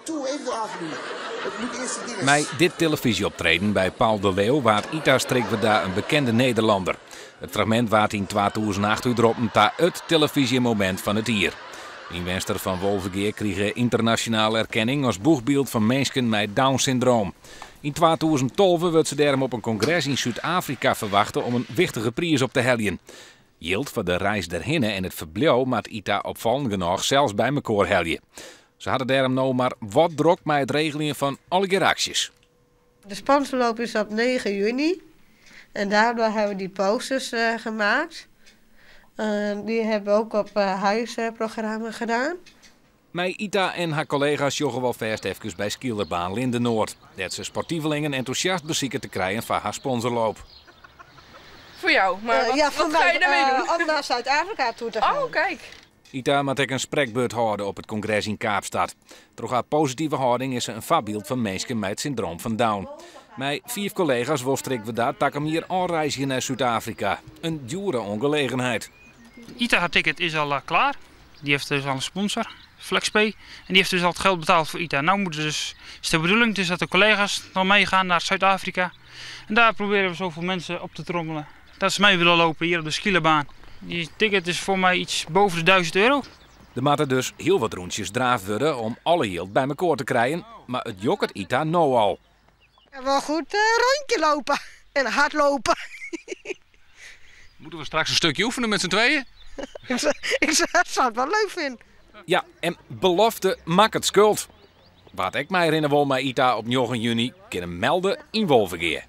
toe, even alsjeblieft. Het moet eerst de dingen. Bij dit televisieoptreden bij Paul de Leeuw waard Ita Strikwerda een bekende Nederlander. Het fragment waard in 2008 udroppen ta het televisiemoment van het jaar. Inwenster van Wolvergeer kreeg internationale erkenning als boegbeeld van mensen met Down-syndroom. In 2012 werd ze daarom op een congres in Zuid-Afrika verwachten om een wichtige prijs op te heljen. Yield voor de reis daarheen en het verblijf maakt Ita opvallend genoeg zelfs bij elkaar heljen. Ze hadden daarom nou maar wat druk met het regelen van alle acties. De sponsorloop is op 9 juni en daardoor hebben we die posters gemaakt. Die hebben we ook op huisprogramma gedaan. Met Ita en haar collega's joggen wel vast even bij Skierbaan Lindenoord. Dat ze sportievelingen enthousiast bezieken te krijgen van haar sponsorloop. Voor jou, maar wat ga je daarmee doen? Om naar Zuid-Afrika toe te gaan. Oh, kijk. Ita moet ook een spreekbeurt houden op het congres in Kaapstad. Door haar positieve houding is ze een voorbeeld van mensen met het syndroom van Down. Met 4 collega's wil Strikwerda hem hier aanreizen naar Zuid-Afrika. Een dure ongelegenheid. Ita haar ticket is al klaar. Die heeft dus al een sponsor, FlexPay. En die heeft dus al het geld betaald voor Ita. Nou moet dus, is de bedoeling dus dat de collega's dan meegaan naar Zuid-Afrika. En daar proberen we zoveel mensen op te trommelen. Dat ze mee willen lopen hier op de Skierbaan. Die ticket is voor mij iets boven de €1000. Er moeten dus heel wat rondjes draaf worden om alle yield bij elkaar te krijgen. Maar het jokkert Ita nou al. Ja, wel goed rondje lopen en hardlopen. Moeten we straks een stukje oefenen met z'n tweeën? Ik zou het wel leuk vinden. Ja, en belofte maakt het schuld. Wat ik mij herinner wil met Ita op 9 juni, kunnen melden in Wolvergeer.